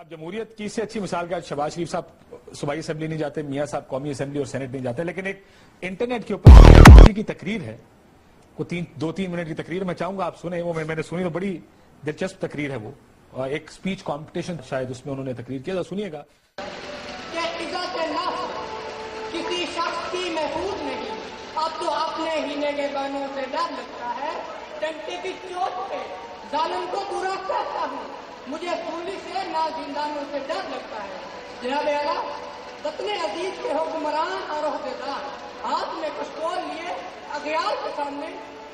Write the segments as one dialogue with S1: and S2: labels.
S1: اب جمہوریت کی اس سے اچھی مثال کا شہباز شریف صاحب صوبائی اسمبلی نہیں جاتے, میاں صاحب قومی اسمبلی اور سینٹ نہیں جاتے, لیکن ایک انٹرنیٹ کے اوپر کی تقریر ہے, وہ 2-3 منٹ کی تقریر میں چاہوں گا آپ سنیں. وہ میں نے سنی تو بڑی دلچسپ تقریر ہے وہ, اور ایک سپیچ کمپٹیشن شاید اس میں انہوں نے تقریر کیا, تو سنیے گا.
S2: کہ عزت نفس کسی شخص کی محفوظ نہیں, اب تو اپنے ہی نگہبانوں سے ڈر لگتا ہے. ڈنڈے کی چوٹ پہ ظالم کو برا کہتا ہوں, مجھے سولی سے نہ زندانوں سے ڈر لگتا ہے. جناب اعلیٰ, وطن عزیز کے حکمران اور عہدیدار ہاتھ میں کشکول لیے اغیار کے سامنے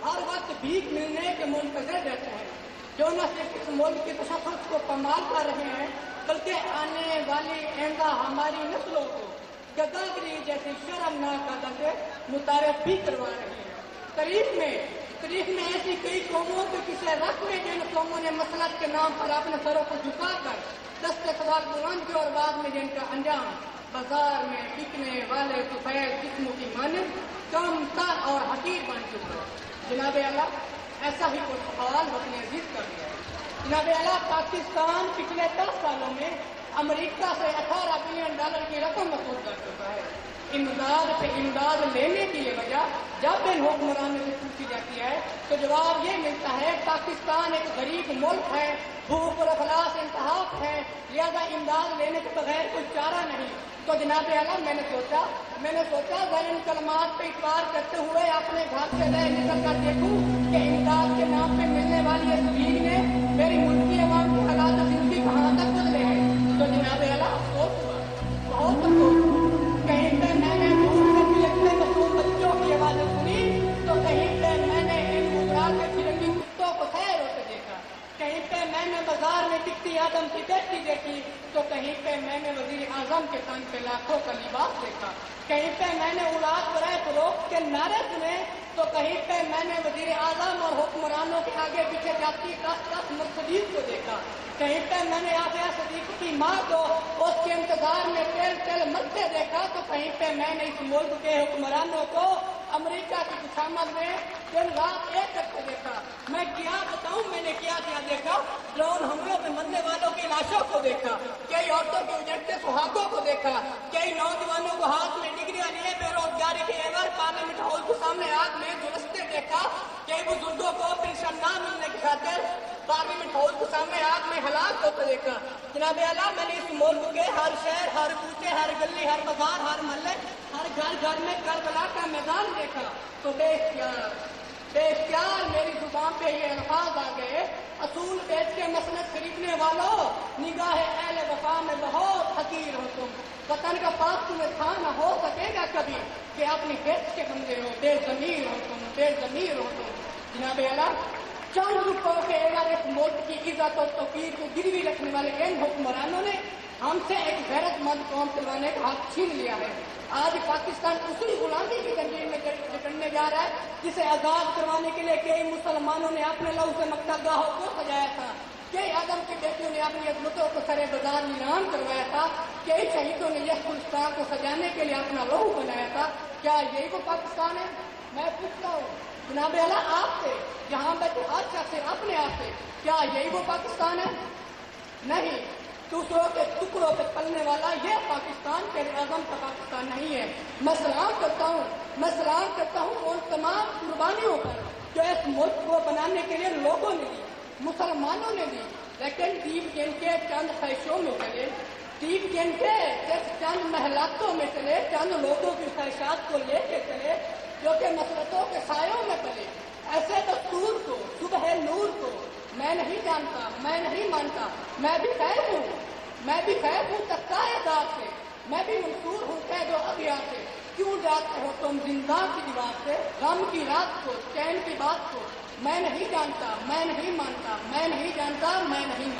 S2: ہر وقت بھیک ملنے کے منتظر رہتے ہیں, جو نہ صرف اس ملک کے تشخص کو پامال کر رہے ہیں بلکہ آنے والی آئندہ ہماری نسلوں کو گداگری جیسی شرمناک عادت سے متعارف بھی کروا رہے ہیں. تاریخ میں ایسی کئی قوموں کے کسی رقم میں جن قوموں نے مسلط کے نام پر اپنے سروں کو جھکا کر دست سوال بلند کیا, اور بعد میں جن کا انجام بازار میں بکنے والے سفید جسموں کی مانند کم تر اور حقیر بن چکا. جناب اعلیٰ, ایسا ہی کوئی سوال وطن عزیز کر دیا ہے. جناب اعلیٰ, پاکستان پچھلے 10 سالوں میں امریکہ سے $18 بلین کی رقم وصول کر چکا ہے. امداد سے امداد لینے کی یہ وجہ جب ان حکمرانوں سے پوچھی جاتی ہے تو جواب یہ ملتا ہے پاکستان ایک غریب ملک ہے, بھوک اور افلاس انتہا ہے, لہذا امداد لینے کے بغیر کوئی چارہ نہیں. تو جناب اعلیٰ, میں نے سوچا ذرا ان کلمات پہ اقرار کرتے ہوئے اپنے گھر سے رہ نکل کر دیکھوں کہ امداد کے نام پہ ملنے والی اس بھیک نے میری ملک کی عوام کی حالات زندگی کہاں تک بدلے ہیں. تو جناب اعلیٰ, افسوس ہوا, بہت افسوس ہوا. کہیں پہ میں نے دور سے بلکتے معصوم بچوں کی آوازیں سنی تو کہیں پہ میں نے ان گجرات کے فرنگی کتوں کو خیر ہوتے دیکھا. کہیں پہ میں نے بازار میں دکھتی آدم کی بیٹی دیکھی تو کہیں پہ میں نے وزیر اعظم کے تن پہ لاکھوں کا لباس دیکھا. کہیں پہ میں نے اولاد برائے فروخت کے نعرے سنے تو کہیں پہ میں نے وزیر اعظم اور حکمرانوں کے آگے پیچھے جاتی 10 مرسڈیز کو دیکھا. کہیں پہ میں نے آفیہ صدیق کی ماں کو اس کے انتظار میں تیل مرتے دیکھا تو کہیں پہ میں نے اس ملک کے حکمرانوں کو امریکہ کی خوشامد میں دن رات ایک کرتے دیکھا. میں کیا بتاؤں میں نے کیا دیکھا. ڈرون حملوں پہ مرنے والوں کی لاشوں کو دیکھا, کئی عورتوں کے اجڑتے سہاگوں کو دیکھا, کئی نوجوانوں کو ہاتھ میں ڈگریاں لیے بے روزگاری کے عوض پارلیمنٹ ہال کے سامنے آگ میں جلستے دیکھا, کئی بزرگوں کو پینشن نہ ملنے کی خاطر پارلیمنٹ ہال کے سامنے آگ میں ہلاک ہوتے دیکھا. جناب اعلیٰ, میں نے اس ملک کے ہر شہر, ہر کوچے, ہر گلی, ہر بازار, ہر محلے, ہر گھر میں کربلا کا میدان دیکھا. تو بے اختیار میری زبان پہ یہ الفاظ آ گئے, اصول بیچ کے مسند خریدنے والوں, نگاہ اہل وفا میں بہت حقیر ہو تم. وطن کا پاک تمہیں تھا نہ ہو سکے گا کبھی کہ اپنی بیچ کے بندے ہو, بے ضمیر ہو تم, بے ضمیر ہو تم. جناب اعلیٰ, چند روپوں کے اعلان اس ملک کی عزت اور توقیر کو گروی رکھنے والے ان حکمرانوں نے ہم سے ایک غیرت مند قوم چلوانے کا حق چھین لیا ہے. آج پاکستان اسی غلامی کی زنجیر میں جکڑنے جا رہا ہے جسے آزاد کروانے کے لیے کئی مسلمانوں نے اپنے لہو سے مکہ گاہوں کو سجایا تھا, کئی آدم کی بیٹیوں نے اپنی عظمتوں کو سرے بازار نیلام کروایا تھا, کئی شہیدوں نے یہ گلستان کو سجانے کے لیے اپنا لہو بنایا تھا. کیا یہی وہ پاکستان ہے؟ میں پوچھتا ہوں جناب اعلیٰ آپ سے, یہاں بیٹھے ہر شخص سے اپنے آپ سے, کیا یہی وہ پاکستان ہے؟ نہیں. دوسروں کے ٹکڑوں پہ پلنے والا یہ پاکستان تیرے اعظم کا پاکستان نہیں ہے. میں سلام کرتا ہوں ان تمام قربانیوں پر جو اس ملک کو بنانے کے لیے لوگوں نے دی, مسلمانوں نے دی, لیکن دیپ گن کے چند خواہشوں میں چلے, دیپ گن کے چند محلاتوں میں چلے, چند لوگوں کی خواہشات کو لے کے چلے جو کہ مسلطوں کے سایوں میں چلے. ایسے دستور کو, صبح نور کو میں نہیں جانتا, میں نہیں مانتا. میں بھی خیر ہوں تختۂ دار سے, میں بھی منصور ہوں قید و اغیار سے. کیوں جاتے ہو تم زندان کی دیوار سے, غم کی رات کو, چین کی بات کو؟ میں نہیں جانتا, میں نہیں مانتا, میں نہیں جانتا, میں نہیں